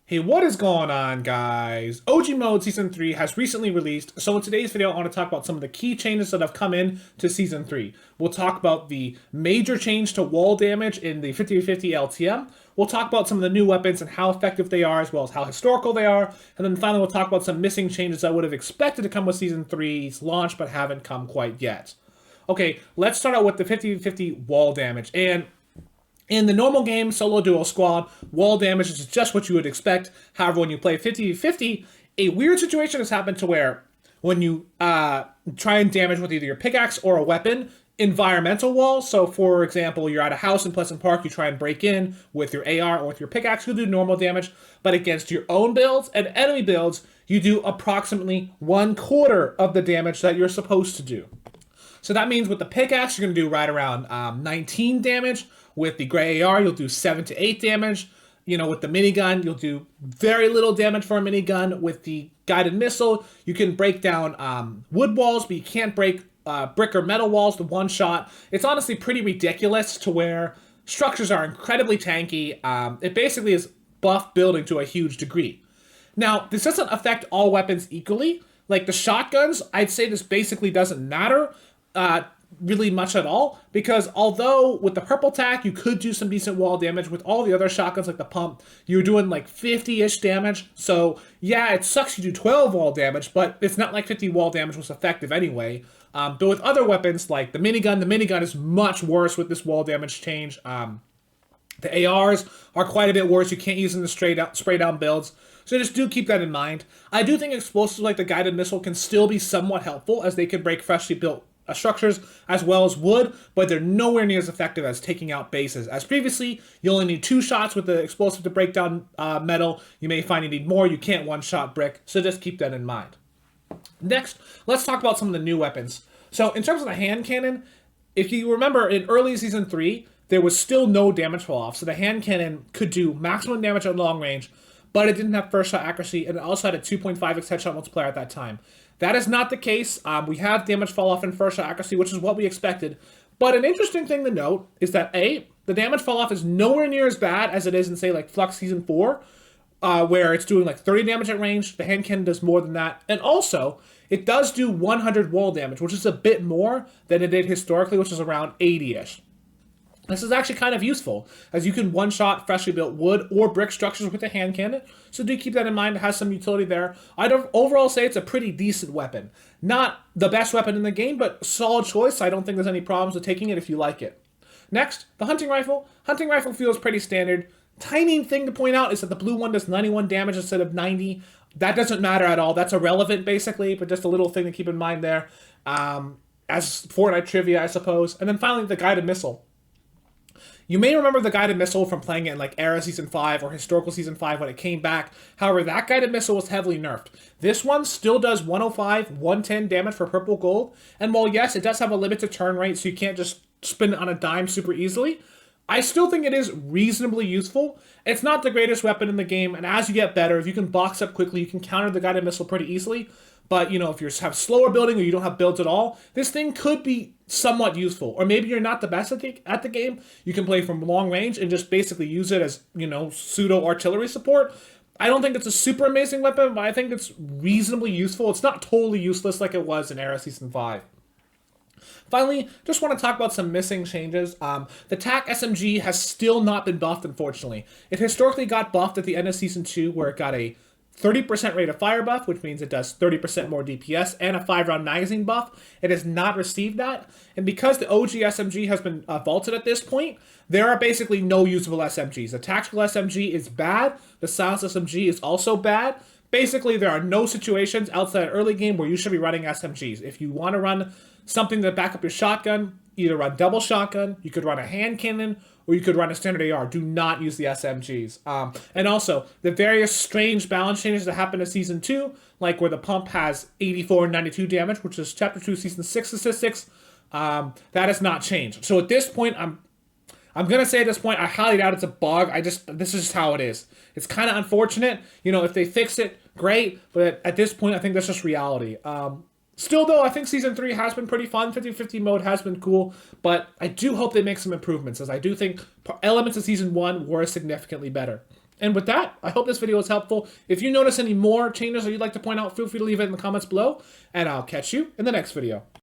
Hey, what is going on, guys? OG Mode Season 3 has recently released, so in today's video, I want to talk about some of the key changes that have come in to Season 3. We'll talk about the major change to wall damage in the 50/50 LTM. We'll talk about some of the new weapons and how effective they are, as well as how historical they are. And then finally, we'll talk about some missing changes I would have expected to come with Season 3's launch, but haven't come quite yet. Okay, let's start out with the 50/50 wall damage. And in the normal game, solo, duo, squad, wall damage is just what you would expect. However, when you play 50/50, a weird situation has happened to where when you try and damage with either your pickaxe or a weapon, environmental walls. So, for example, you're at a house in Pleasant Park, you try and break in with your AR or with your pickaxe, you'll do normal damage. But against your own builds and enemy builds, you do approximately 1/4 of the damage that you're supposed to do. So that means with the pickaxe, you're going to do right around 19 damage. With the gray AR, you'll do 7 to 8 damage. With the minigun, you'll do very little damage for a minigun. With the guided missile, you can break down wood walls, but you can't break brick or metal walls to one shot. It's honestly pretty ridiculous to where structures are incredibly tanky. It basically is buff building to a huge degree. Now, this doesn't affect all weapons equally. Like the shotguns, I'd say this basically doesn't matter really much at all, because although with the purple tack you could do some decent wall damage, with all the other shotguns like the pump you're doing like 50-ish damage. So yeah, it sucks you do 12 wall damage, but it's not like 50 wall damage was effective anyway. But with other weapons like the minigun is much worse with this wall damage change. The ARs are quite a bit worse. You can't use them in the spray down builds. So just do keep that in mind. I do think explosives like the guided missile can still be somewhat helpful, as they can break freshly built structures as well as wood, but they're nowhere near as effective as taking out bases. As previously, you only need 2 shots with the explosive to break down metal. You may find you need more. You can't one-shot brick, so just keep that in mind. Next, let's talk about some of the new weapons. So in terms of the hand cannon, if you remember in early Season 3, there was still no damage fall off, so the hand cannon could do maximum damage at long range, but it didn't have first shot accuracy, and it also had a 2.5x headshot multiplier at that time. That is not the case. We have damage fall off in first shot accuracy, which is what we expected. But an interesting thing to note is that the damage fall off is nowhere near as bad as it is in, say, like Flux Season 4, where it's doing like 30 damage at range. The hand cannon does more than that. And also, it does do 100 wall damage, which is a bit more than it did historically, which is around 80-ish. This is actually kind of useful, as you can one-shot freshly built wood or brick structures with a hand cannon, so do keep that in mind. It has some utility there. I'd overall say it's a pretty decent weapon. Not the best weapon in the game, but solid choice. I don't think there's any problems with taking it if you like it. Next, the hunting rifle. Hunting rifle feels pretty standard. Tiny thing to point out is that the blue one does 91 damage instead of 90. That doesn't matter at all. That's irrelevant, basically, but just a little thing to keep in mind there. As Fortnite trivia, I suppose. And then finally, the guided missile. You may remember the guided missile from playing it in like Era Season 5 or Historical Season 5 when it came back. However, that guided missile was heavily nerfed. This one still does 105, 110 damage for purple gold. And while yes, it does have a limited turn rate, so you can't just spin it on a dime super easily, I still think it is reasonably useful. It's not the greatest weapon in the game, and as you get better, if you can box up quickly, you can counter the guided missile pretty easily. But, if you have slower building or you don't have builds at all, this thing could be somewhat useful. Or maybe you're not the best at the game. You can play from long range and just basically use it as, pseudo artillery support. I don't think it's a super amazing weapon, but I think it's reasonably useful. It's not totally useless like it was in Era Season 5. Finally, just want to talk about some missing changes. The TAC SMG has still not been buffed, unfortunately. It historically got buffed at the end of Season 2, where it got a 30% rate of fire buff, which means it does 30% more DPS, and a 5-round magazine buff. It has not received that, and because the OG SMG has been vaulted at this point, there are basically no usable SMGs. The tactical SMG is bad, the silenced SMG is also bad. Basically, there are no situations outside early game where you should be running SMGs. If you want to run something to back up your shotgun, either run double shotgun, you could run a hand cannon, or you could run a standard AR. Do not use the SMGs. And also, the various strange balance changes that happened in Season 2, like where the pump has 84 and 92 damage, which is Chapter 2, Season 6 statistics, that has not changed. So at this point, I'm going to say at this point, I highly doubt it's a bug. This is just how it is. It's kind of unfortunate. If they fix it, great. But at this point, I think that's just reality. Still, though, I think Season 3 has been pretty fun. 50/50 mode has been cool, but I do hope they make some improvements, as I do think elements of Season 1 were significantly better. And with that, I hope this video was helpful. If you notice any more changes or you'd like to point out, feel free to leave it in the comments below, and I'll catch you in the next video.